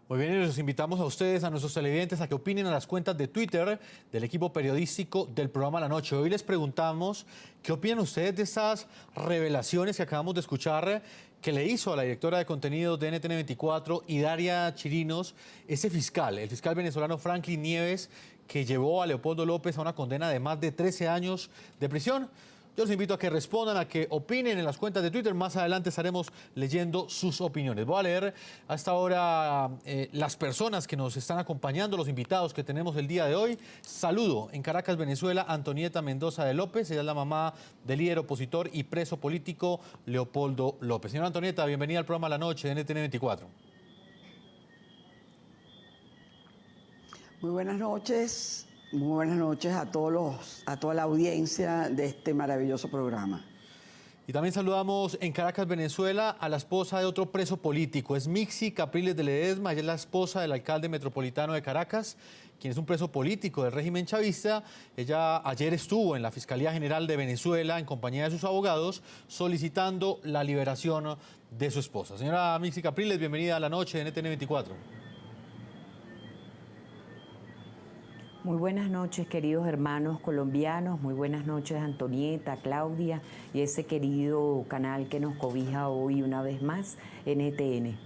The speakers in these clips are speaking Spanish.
Muy bien, y los invitamos a ustedes, a nuestros televidentes, a que opinen a las cuentas de Twitter del equipo periodístico del programa La Noche. Hoy les preguntamos qué opinan ustedes de estas revelaciones que acabamos de escuchar que le hizo a la directora de contenidos de NTN24, Idalia Chirinos, ese fiscal, el fiscal venezolano Franklin Nieves, que llevó a Leopoldo López a una condena de más de 13 años de prisión. Yo los invito a que respondan, a que opinen en las cuentas de Twitter. Más adelante estaremos leyendo sus opiniones. Voy a leer hasta ahora las personas que nos están acompañando, los invitados que tenemos el día de hoy. Saludo en Caracas, Venezuela, Antonieta Mendoza de López. Ella es la mamá del líder opositor y preso político Leopoldo López. Señora Antonieta, bienvenida al programa La Noche de NTN24. Muy buenas noches. Muy buenas noches a toda la audiencia de este maravilloso programa. Y también saludamos en Caracas, Venezuela, a la esposa de otro preso político. Es Mixi Capriles de Ledesma, ella es la esposa del alcalde metropolitano de Caracas, quien es un preso político del régimen chavista. Ella ayer estuvo en la Fiscalía General de Venezuela en compañía de sus abogados solicitando la liberación de su esposa. Señora Mixi Capriles, bienvenida a La Noche de NTN24. Muy buenas noches, queridos hermanos colombianos, muy buenas noches, Antonieta, Claudia y ese querido canal que nos cobija hoy una vez más, NTN.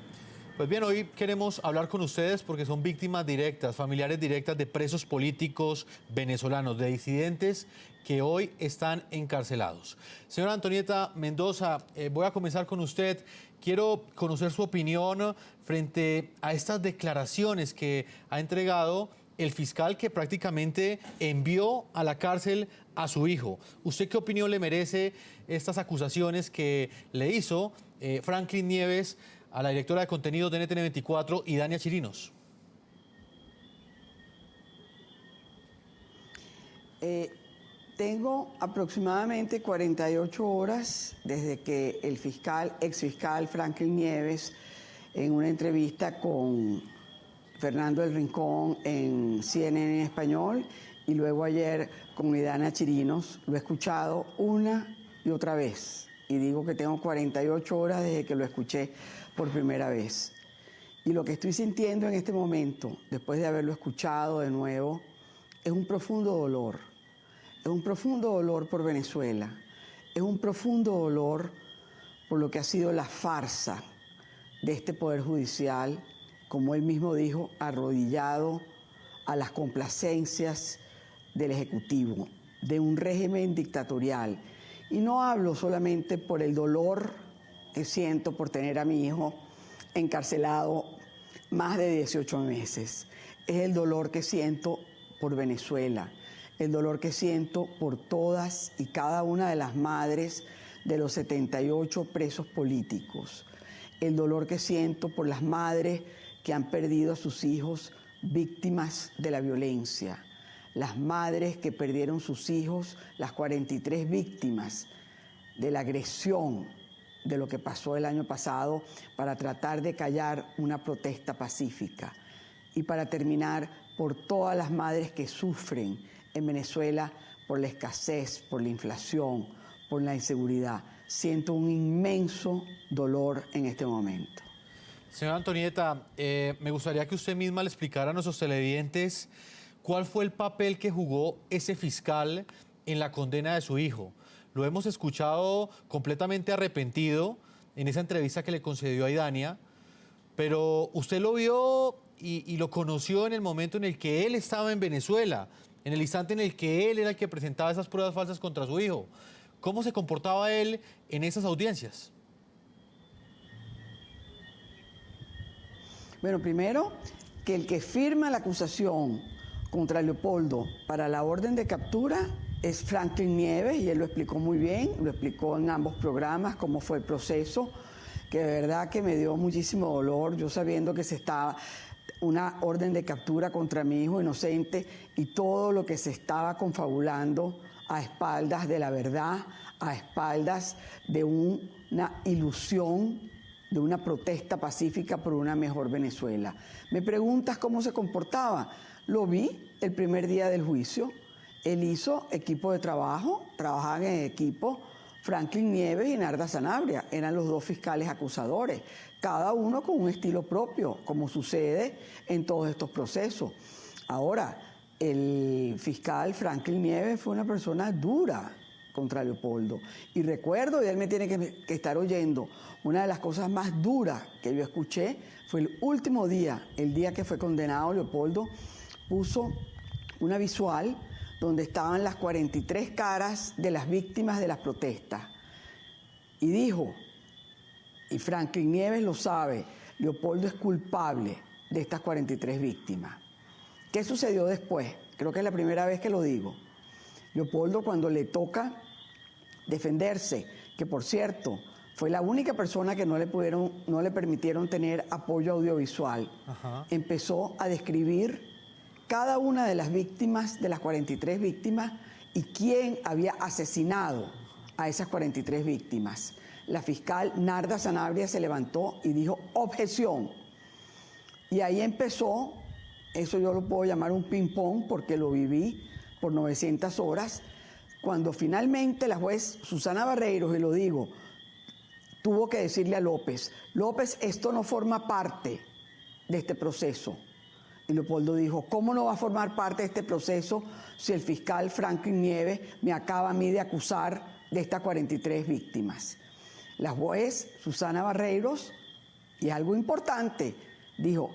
Pues bien, hoy queremos hablar con ustedes porque son víctimas directas, familiares directas de presos políticos venezolanos, de disidentes que hoy están encarcelados. Señora Antonieta Mendoza, voy a comenzar con usted. Quiero conocer su opinión frente a estas declaraciones que ha entregado el fiscal que prácticamente envió a la cárcel a su hijo. ¿Usted qué opinión le merece estas acusaciones que le hizo Franklin Nieves a la directora de contenidos de NTN24, Idalia Chirinos? Tengo aproximadamente 48 horas desde que el exfiscal Franklin Nieves, en una entrevista con Fernando El Rincón en CNN en español y luego ayer con Idalia Chirinos, lo he escuchado una y otra vez. Y digo que tengo 48 horas desde que lo escuché por primera vez. Y lo que estoy sintiendo en este momento, después de haberlo escuchado de nuevo, es un profundo dolor. Es un profundo dolor por Venezuela. Es un profundo dolor por lo que ha sido la farsa de este Poder Judicial, como él mismo dijo, arrodillado a las complacencias del Ejecutivo, de un régimen dictatorial. Y no hablo solamente por el dolor que siento por tener a mi hijo encarcelado más de 18 meses. Es el dolor que siento por Venezuela, el dolor que siento por todas y cada una de las madres de los 78 presos políticos, el dolor que siento por las madres que han perdido a sus hijos víctimas de la violencia, las madres que perdieron sus hijos, las 43 víctimas de la agresión de lo que pasó el año pasado para tratar de callar una protesta pacífica. Y para terminar, por todas las madres que sufren en Venezuela por la escasez, por la inflación, por la inseguridad. Siento un inmenso dolor en este momento. Señora Antonieta, me gustaría que usted misma le explicara a nuestros televidentes cuál fue el papel que jugó ese fiscal en la condena de su hijo. Lo hemos escuchado completamente arrepentido en esa entrevista que le concedió a Idalia, pero usted lo vio y lo conoció en el momento en el que él estaba en Venezuela, en el instante en el que él era el que presentaba esas pruebas falsas contra su hijo. ¿Cómo se comportaba él en esas audiencias? Bueno, primero, que el que firma la acusación contra Leopoldo para la orden de captura es Franklin Nieves, y él lo explicó muy bien, lo explicó en ambos programas, cómo fue el proceso, que de verdad que me dio muchísimo dolor, yo sabiendo que se estaba una orden de captura contra mi hijo inocente y todo lo que se estaba confabulando a espaldas de la verdad, a espaldas de una ilusión, de una protesta pacífica por una mejor Venezuela. Me preguntas cómo se comportaba. Lo vi el primer día del juicio. Él hizo equipo de trabajo, trabajaban en equipo Franklin Nieves y Narda Sanabria eran los dos fiscales acusadores, cada uno con un estilo propio, como sucede en todos estos procesos. Ahora, el fiscal Franklin Nieves fue una persona dura contra Leopoldo. Y recuerdo, y él me tiene que estar oyendo, una de las cosas más duras que yo escuché fue el último día, el día que fue condenado Leopoldo, puso una visual donde estaban las 43 caras de las víctimas de las protestas. Y dijo, y Franklin Nieves lo sabe, Leopoldo es culpable de estas 43 víctimas. ¿Qué sucedió después? Creo que es la primera vez que lo digo. Leopoldo, cuando le toca defenderse, que por cierto, fue la única persona que no le permitieron tener apoyo audiovisual, empezó a describir cada una de las víctimas, de las 43 víctimas, y quién había asesinado a esas 43 víctimas. La fiscal Narda Sanabria se levantó y dijo, objeción. Y ahí empezó, eso yo lo puedo llamar un ping-pong porque lo viví por 900 horas, cuando finalmente la juez Susana Barreiros, y lo digo, tuvo que decirle a López, López, esto no forma parte de este proceso. Y Leopoldo dijo, ¿cómo no va a formar parte de este proceso si el fiscal Franklin Nieves me acaba a mí de acusar de estas 43 víctimas? La juez Susana Barreiros, y algo importante, dijo,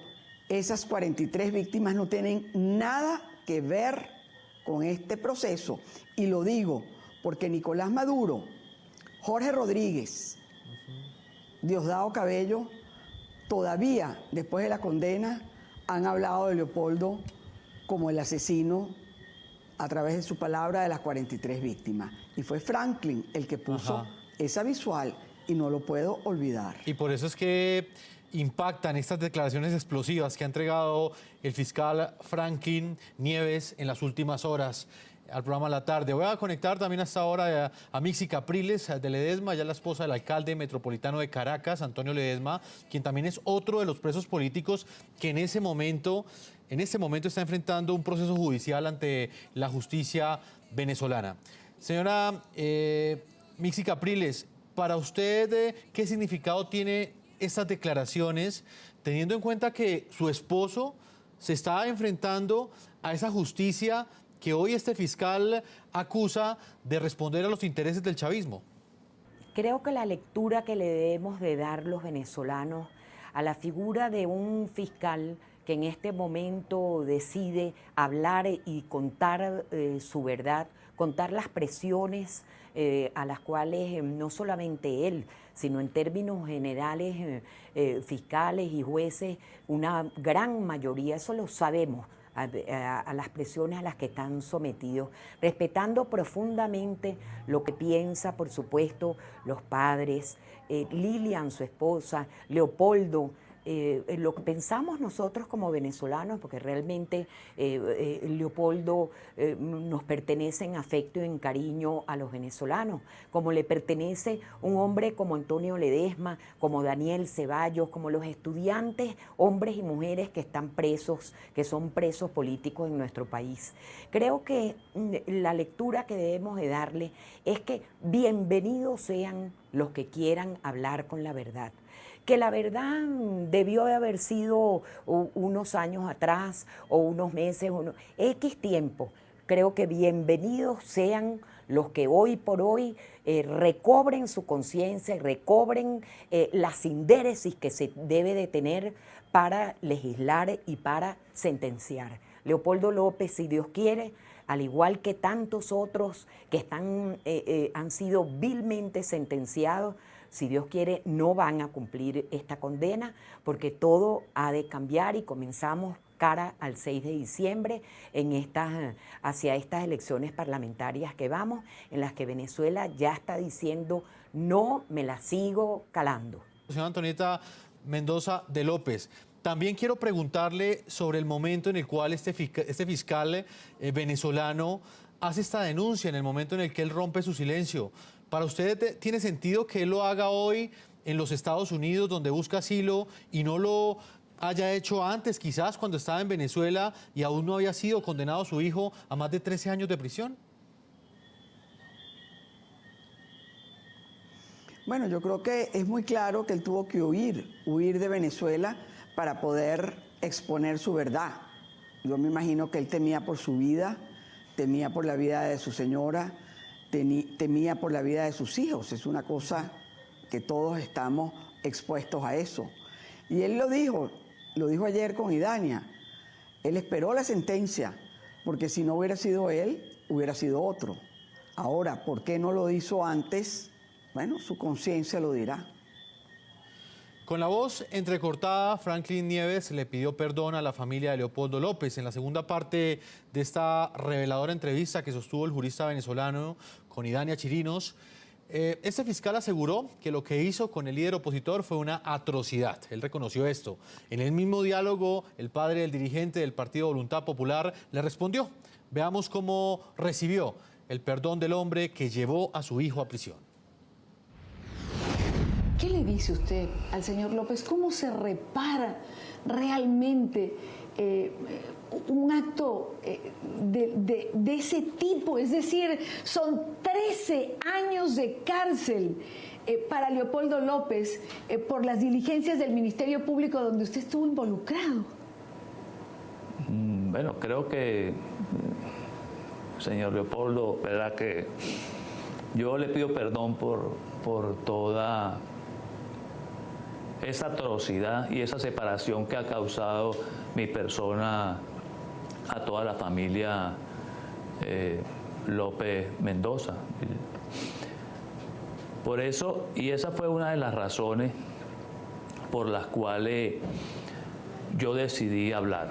esas 43 víctimas no tienen nada que ver con este proceso. Y lo digo porque Nicolás Maduro, Jorge Rodríguez, Diosdado Cabello, todavía después de la condena, han hablado de Leopoldo como el asesino a través de su palabra de las 43 víctimas. Y fue Franklin el que puso esa visual y no lo puedo olvidar. Y por eso es que impactan estas declaraciones explosivas que ha entregado el fiscal Franklin Nieves en las últimas horas al programa La Tarde. Voy a conectar también hasta ahora a Mixi Capriles de Ledesma, ya la esposa del alcalde metropolitano de Caracas, Antonio Ledesma, quien también es otro de los presos políticos que en este momento está enfrentando un proceso judicial ante la justicia venezolana. Señora Mixi Capriles, para usted, ¿qué significado tiene estas declaraciones, teniendo en cuenta que su esposo se está enfrentando a esa justicia que hoy este fiscal acusa de responder a los intereses del chavismo? Creo que la lectura que le debemos de dar los venezolanos a la figura de un fiscal que en este momento decide hablar y contar su verdad, contar las presiones a las cuales no solamente él, sino en términos generales fiscales y jueces, una gran mayoría, eso lo sabemos, a las presiones a las que están sometidos, respetando profundamente lo que piensa, por supuesto, los padres, Lilian, su esposa, Leopoldo, lo que pensamos nosotros como venezolanos, porque realmente Leopoldo nos pertenece en afecto y en cariño a los venezolanos, como le pertenece un hombre como Antonio Ledesma, como Daniel Ceballos, como los estudiantes, hombres y mujeres que están presos, que son presos políticos en nuestro país. Creo que la lectura que debemos de darle es que bienvenidos sean los que quieran hablar con la verdad. Que la verdad debió de haber sido unos años atrás o unos meses, X tiempo. Creo que bienvenidos sean los que hoy por hoy recobren su conciencia y recobren la sindéresis que se debe de tener para legislar y para sentenciar. Leopoldo López, si Dios quiere, al igual que tantos otros que han sido vilmente sentenciados, si Dios quiere, no van a cumplir esta condena porque todo ha de cambiar y comenzamos cara al 6 de diciembre hacia estas elecciones parlamentarias que vamos, en las que Venezuela ya está diciendo no me la sigo calando. Señora Antonieta Mendoza de López, también quiero preguntarle sobre el momento en el cual este fiscal venezolano hace esta denuncia, en el momento en el que él rompe su silencio. ¿Para usted tiene sentido que él lo haga hoy en los Estados Unidos, donde busca asilo, y no lo haya hecho antes, quizás cuando estaba en Venezuela y aún no había sido condenado su hijo a más de 13 años de prisión? Bueno, yo creo que es muy claro que él tuvo que huir de Venezuela para poder exponer su verdad. Yo me imagino que él temía por su vida, temía por la vida de su señora, temía por la vida de sus hijos. Es una cosa que todos estamos expuestos a eso. Y él lo dijo ayer con Idania. Él esperó la sentencia, porque si no hubiera sido él, hubiera sido otro. Ahora, ¿por qué no lo hizo antes? Bueno, su conciencia lo dirá. Con la voz entrecortada, Franklin Nieves le pidió perdón a la familia de Leopoldo López. En la segunda parte de esta reveladora entrevista que sostuvo el jurista venezolano con Idania Chirinos, este fiscal aseguró que lo que hizo con el líder opositor fue una atrocidad. Él reconoció esto. En el mismo diálogo, el padre del dirigente del Partido Voluntad Popular le respondió. Veamos cómo recibió el perdón del hombre que llevó a su hijo a prisión. ¿Qué le dice usted al señor López? ¿Cómo se repara realmente un acto de ese tipo? Es decir, son 13 años de cárcel para Leopoldo López por las diligencias del Ministerio Público donde usted estuvo involucrado. Bueno, creo que, señor Leopoldo, verdad que yo le pido perdón por toda esa atrocidad y esa separación que ha causado mi persona a toda la familia López Mendoza. Por eso, y esa fue una de las razones por las cuales yo decidí hablar.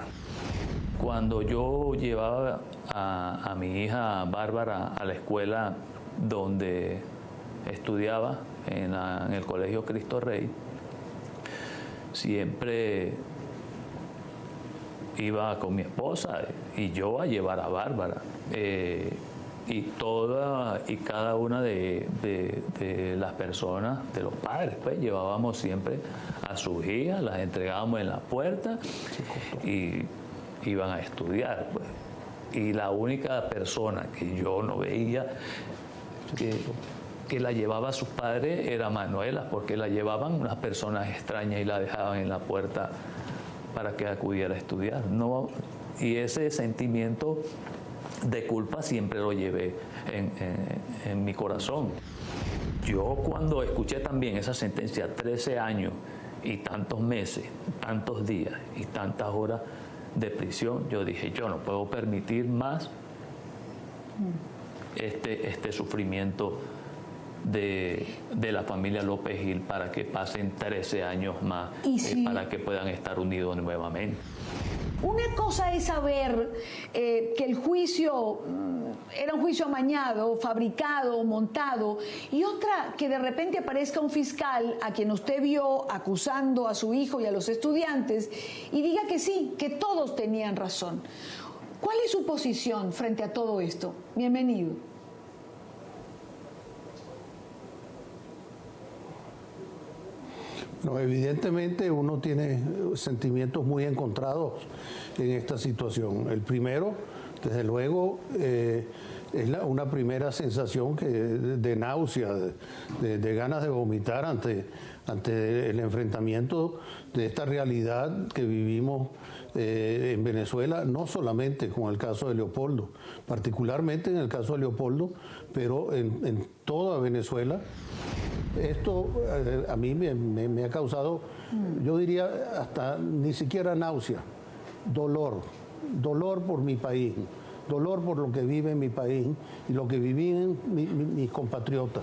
Cuando yo llevaba a mi hija Bárbara a la escuela donde estudiaba, en el Colegio Cristo Rey, siempre iba con mi esposa y yo a llevar a Bárbara. Y toda y cada una de las personas, de los padres, pues llevábamos siempre a sus hijas, las entregábamos en la puerta y iban a estudiar, pues. Y la única persona que yo no veía que la llevaba a sus padres era Manuela, porque la llevaban unas personas extrañas y la dejaban en la puerta para que acudiera a estudiar. No, y ese sentimiento de culpa siempre lo llevé en mi corazón. Yo cuando escuché también esa sentencia, 13 años y tantos meses, tantos días y tantas horas de prisión, yo dije, yo no puedo permitir más este sufrimiento de la familia López Gil para que pasen 13 años más, para que puedan estar unidos nuevamente. Una cosa es saber que el juicio era un juicio amañado, fabricado, montado, y otra que de repente aparezca un fiscal a quien usted vio acusando a su hijo y a los estudiantes y diga que sí, que todos tenían razón. ¿Cuál es su posición frente a todo esto? Bienvenido. No, evidentemente uno tiene sentimientos muy encontrados en esta situación. El primero, desde luego, es una primera sensación de náusea, de ganas de vomitar ante el enfrentamiento de esta realidad que vivimos en Venezuela, no solamente con el caso de Leopoldo, particularmente en el caso de Leopoldo, pero en toda Venezuela. Esto a mí me ha causado, yo diría, hasta ni siquiera náusea, dolor por mi país, dolor por lo que vive en mi país y lo que vivían mis compatriotas.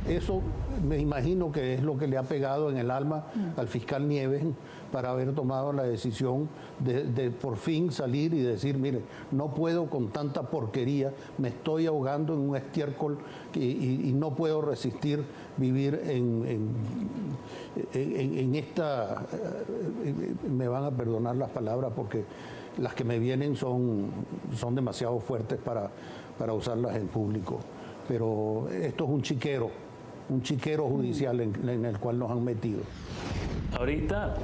Eso me imagino que es lo que le ha pegado en el alma al fiscal Nieves para haber tomado la decisión de por fin salir y decir, mire, no puedo con tanta porquería, me estoy ahogando en un estiércol y no puedo resistir vivir en esta, me van a perdonar las palabras porque las que me vienen son demasiado fuertes para usarlas en público, pero esto es un chiquero judicial en el cual nos han metido. Ahorita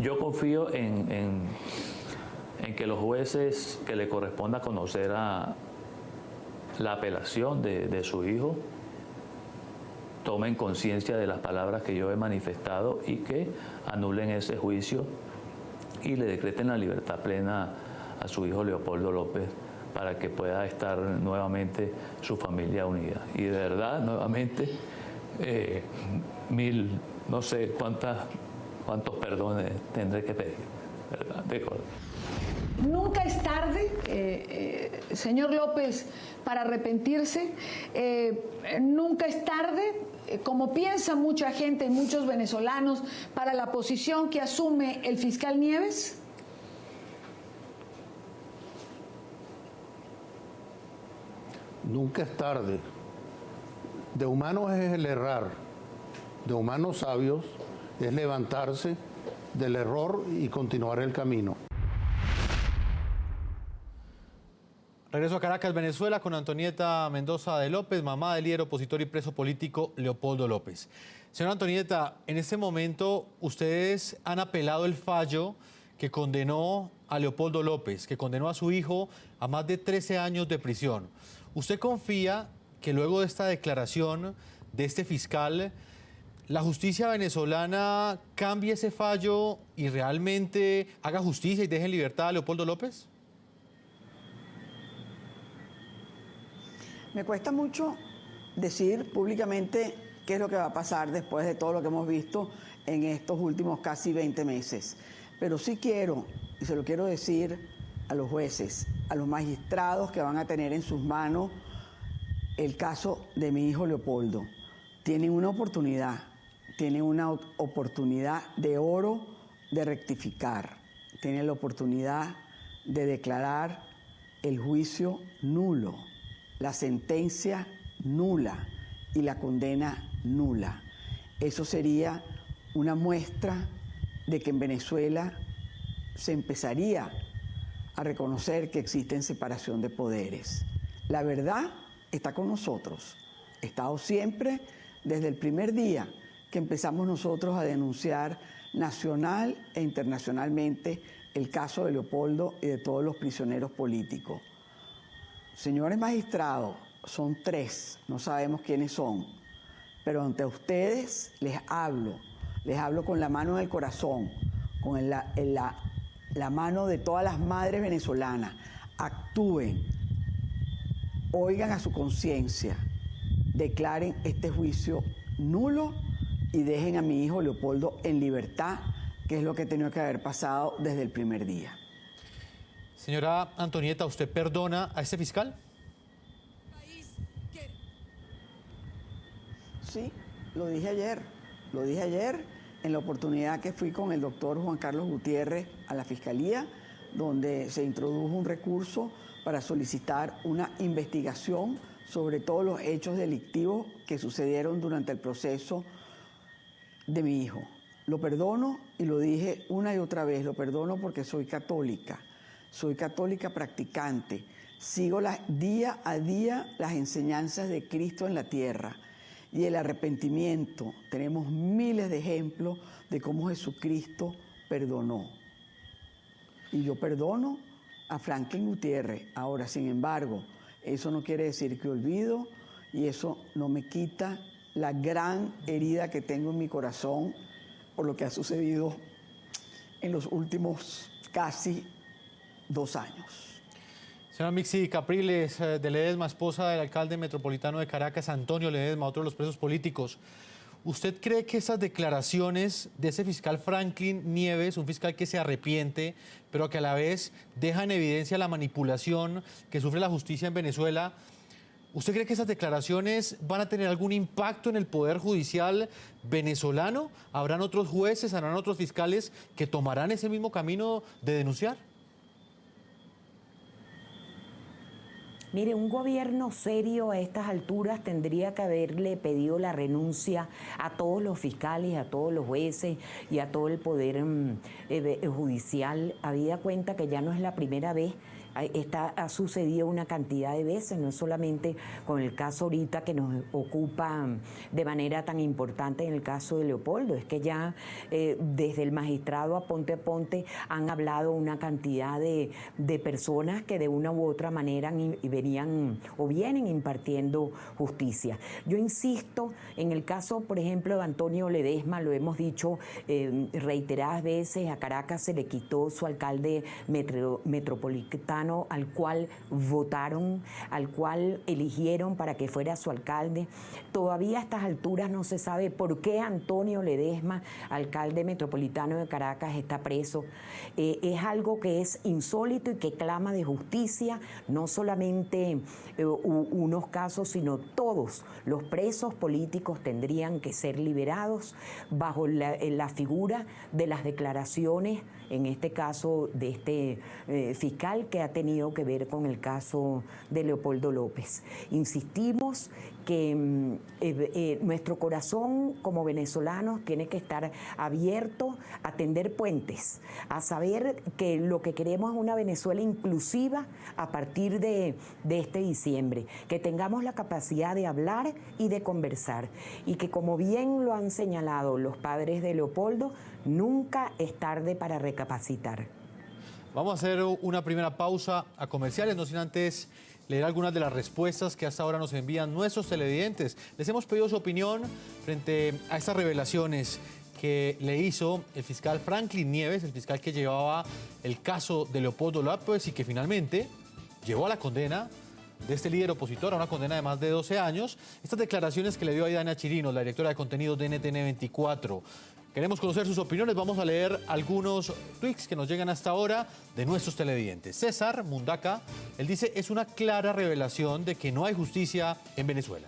yo confío en que los jueces que le corresponda conocer a la apelación de su hijo tomen conciencia de las palabras que yo he manifestado y que anulen ese juicio y le decreten la libertad plena a su hijo Leopoldo López para que pueda estar nuevamente su familia unida. Y de verdad, nuevamente, no sé cuántos perdones tendré que pedir, ¿verdad? De acuerdo. Nunca es tarde, señor López, para arrepentirse. Nunca es tarde, como piensa mucha gente y muchos venezolanos, para la posición que asume el fiscal Nieves. Nunca es tarde. De humanos es el errar, de humanos sabios es levantarse del error y continuar el camino. Regreso a Caracas, Venezuela, con Antonieta Mendoza de López, mamá del líder opositor y preso político Leopoldo López. Señora Antonieta, en este momento ustedes han apelado el fallo que condenó a Leopoldo López, que condenó a su hijo a más de 13 años de prisión. ¿Usted confía que luego de esta declaración de este fiscal, la justicia venezolana cambie ese fallo y realmente haga justicia y deje en libertad a Leopoldo López? Me cuesta mucho decir públicamente qué es lo que va a pasar después de todo lo que hemos visto en estos últimos casi 20 meses. Pero sí quiero, y se lo quiero decir a los jueces, a los magistrados que van a tener en sus manos el caso de mi hijo Leopoldo. Tienen una oportunidad de oro de rectificar, tienen la oportunidad de declarar el juicio nulo, la sentencia nula y la condena nula. Eso sería una muestra de que en Venezuela se empezaría a reconocer que existe separación de poderes. La verdad está con nosotros. Ha estado siempre desde el primer día que empezamos nosotros a denunciar nacional e internacionalmente el caso de Leopoldo y de todos los prisioneros políticos. Señores magistrados, son 3, no sabemos quiénes son, pero ante ustedes les hablo con la mano del corazón, con la mano de todas las madres venezolanas. Actúen, oigan a su conciencia, declaren este juicio nulo y dejen a mi hijo Leopoldo en libertad, que es lo que tenía que haber pasado desde el primer día. Señora Antonieta, ¿usted perdona a este fiscal? Sí, lo dije ayer en la oportunidad que fui con el doctor Juan Carlos Gutiérrez a la Fiscalía, donde se introdujo un recurso para solicitar una investigación sobre todos los hechos delictivos que sucedieron durante el proceso de mi hijo. Lo perdono y lo dije una y otra vez, lo perdono porque soy católica practicante, sigo día a día las enseñanzas de Cristo en la tierra y el arrepentimiento. Tenemos miles de ejemplos de cómo Jesucristo perdonó. Y yo perdono a Franklin Gutiérrez. Ahora, sin embargo, eso no quiere decir que olvido y eso no me quita la gran herida que tengo en mi corazón por lo que ha sucedido en los últimos casi 2 años. Señora Mixi Capriles de Ledesma, esposa del alcalde metropolitano de Caracas, Antonio Ledesma, otro de los presos políticos. ¿Usted cree que esas declaraciones de ese fiscal Franklin Nieves, un fiscal que se arrepiente, pero que a la vez deja en evidencia la manipulación que sufre la justicia en Venezuela, ¿usted cree que esas declaraciones van a tener algún impacto en el Poder Judicial venezolano? ¿Habrán otros jueces, habrán otros fiscales que tomarán ese mismo camino de denunciar? Mire, un gobierno serio a estas alturas tendría que haberle pedido la renuncia a todos los fiscales, a todos los jueces y a todo el poder judicial, habida cuenta que ya no es la primera vez Ha sucedido una cantidad de veces, no solamente con el caso ahorita que nos ocupa de manera tan importante en el caso de Leopoldo, es que ya desde el magistrado Aponte han hablado una cantidad de personas que de una u otra manera vienen impartiendo justicia. Yo insisto, en el caso, por ejemplo, de Antonio Ledesma, lo hemos dicho reiteradas veces, a Caracas se le quitó su alcalde metropolitano al cual votaron, al cual eligieron para que fuera su alcalde. Todavía a estas alturas no se sabe por qué Antonio Ledesma, alcalde metropolitano de Caracas, está preso. Es algo que es insólito y que clama de justicia, no solamente unos casos, sino todos los presos políticos tendrían que ser liberados bajo la figura de las declaraciones, en este caso de este fiscal que ha tenido que ver con el caso de Leopoldo López. Insistimos que nuestro corazón como venezolanos tiene que estar abierto a tender puentes, a saber que lo que queremos es una Venezuela inclusiva a partir de este diciembre, que tengamos la capacidad de hablar y de conversar, y que, como bien lo han señalado los padres de Leopoldo, nunca es tarde para recapacitar. Vamos a hacer una primera pausa a comerciales, no sin antes leer algunas de las respuestas que hasta ahora nos envían nuestros televidentes. Les hemos pedido su opinión frente a estas revelaciones que le hizo el fiscal Franklin Nieves, el fiscal que llevaba el caso de Leopoldo López y que finalmente llevó a la condena de este líder opositor, a una condena de más de 12 años. Estas declaraciones que le dio a Aidana Chirinos, la directora de contenidos de NTN 24. Queremos conocer sus opiniones. Vamos a leer algunos tweets que nos llegan hasta ahora de nuestros televidentes. César Mundaca, él dice, es una clara revelación de que no hay justicia en Venezuela.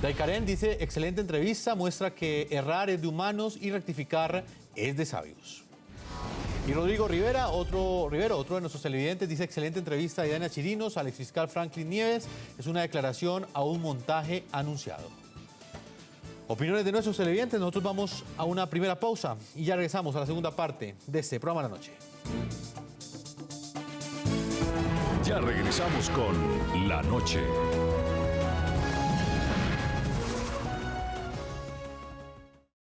Daikaren dice, excelente entrevista, muestra que errar es de humanos y rectificar es de sabios. Y Rodrigo Rivera, otro de nuestros televidentes, dice, excelente entrevista de Aidana Chirinos al exfiscal Franklin Nieves, es una declaración a un montaje anunciado. Opiniones de nuestros televidentes. Nosotros vamos a una primera pausa y ya regresamos a la segunda parte de este programa La Noche. Ya regresamos con La Noche.